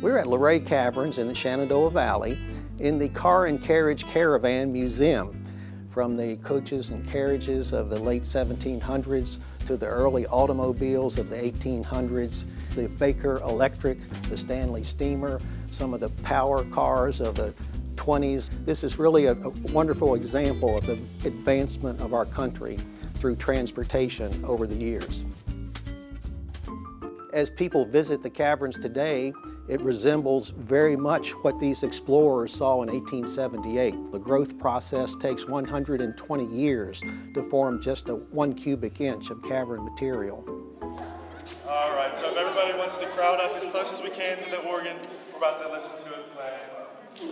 We're at Luray Caverns in the Shenandoah Valley in the Carriage Caravan Museum. From the coaches and carriages of the late 1700s to the early automobiles of the 1800s, the Baker Electric, the Stanley Steamer, some of the power cars of the 20s. This is really a wonderful example of the advancement of our country through transportation over the years. As people visit the caverns today, it resembles very much what these explorers saw in 1878. The growth process takes 120 years to form just a 1 cubic inch of cavern material. All right, so if everybody wants to crowd up as close as we can to the organ, we're about to listen to it play.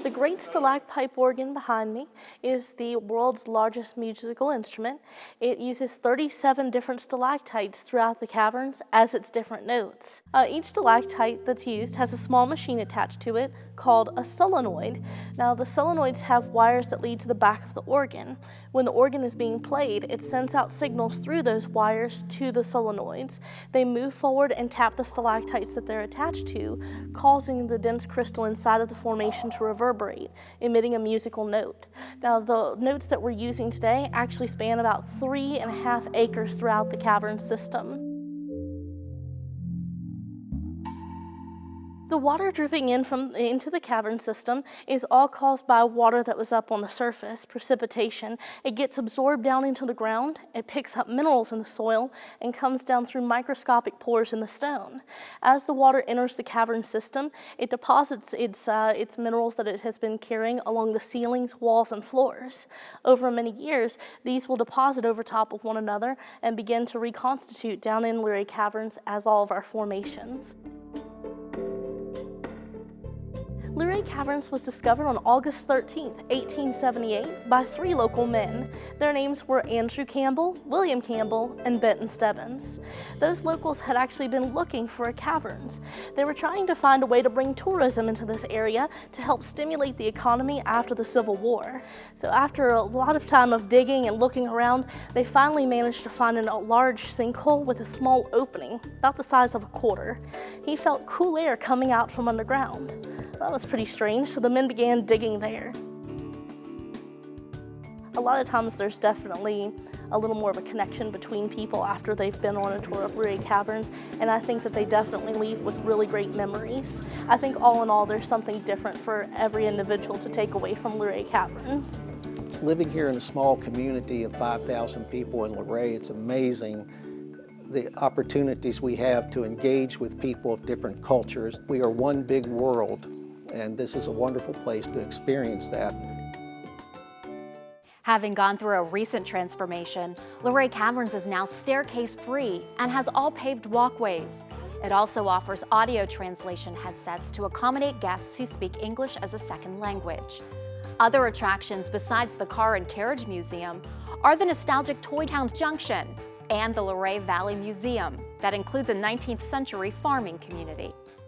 The great stalagpipe organ behind me is the world's largest musical instrument. It uses 37 different stalactites throughout the caverns as its different notes. Each stalactite that's used has a small machine attached to it called a solenoid. Now the solenoids have wires that lead to the back of the organ. When the organ is being played, it sends out signals through those wires to the solenoids. They move forward and tap the stalactites that they're attached to, causing the dense crystal inside of the formation to reverberate, emitting a musical note. Now the notes that we're using today actually span about 3.5 acres throughout the cavern system. The water dripping into the cavern system is all caused by water that was up on the surface, precipitation. It gets absorbed down into the ground, it picks up minerals in the soil, and comes down through microscopic pores in the stone. As the water enters the cavern system, it deposits its minerals that it has been carrying along the ceilings, walls, and floors. Over many years, these will deposit over top of one another and begin to reconstitute down in Luray Caverns as all of our formations. Luray Caverns was discovered on August 13, 1878 by 3 local men. Their names were Andrew Campbell, William Campbell, and Benton Stebbins. Those locals had actually been looking for a caverns. They were trying to find a way to bring tourism into this area to help stimulate the economy after the Civil War. So after a lot of time of digging and looking around, they finally managed to find a large sinkhole with a small opening, about the size of a quarter. He felt cool air coming out from underground. That was pretty strange, so the men began digging there. A lot of times there's definitely a little more of a connection between people after they've been on a tour of Luray Caverns, and I think that they definitely leave with really great memories. I think all in all there's something different for every individual to take away from Luray Caverns. Living here in a small community of 5,000 people in Luray, it's amazing the opportunities we have to engage with people of different cultures. We are one big world, and this is a wonderful place to experience that. Having gone through a recent transformation, Luray Caverns is now staircase-free and has all paved walkways. It also offers audio translation headsets to accommodate guests who speak English as a second language. Other attractions besides the Car and Carriage Museum are the nostalgic Toy Town Junction and the Luray Valley Museum that includes a 19th century farming community.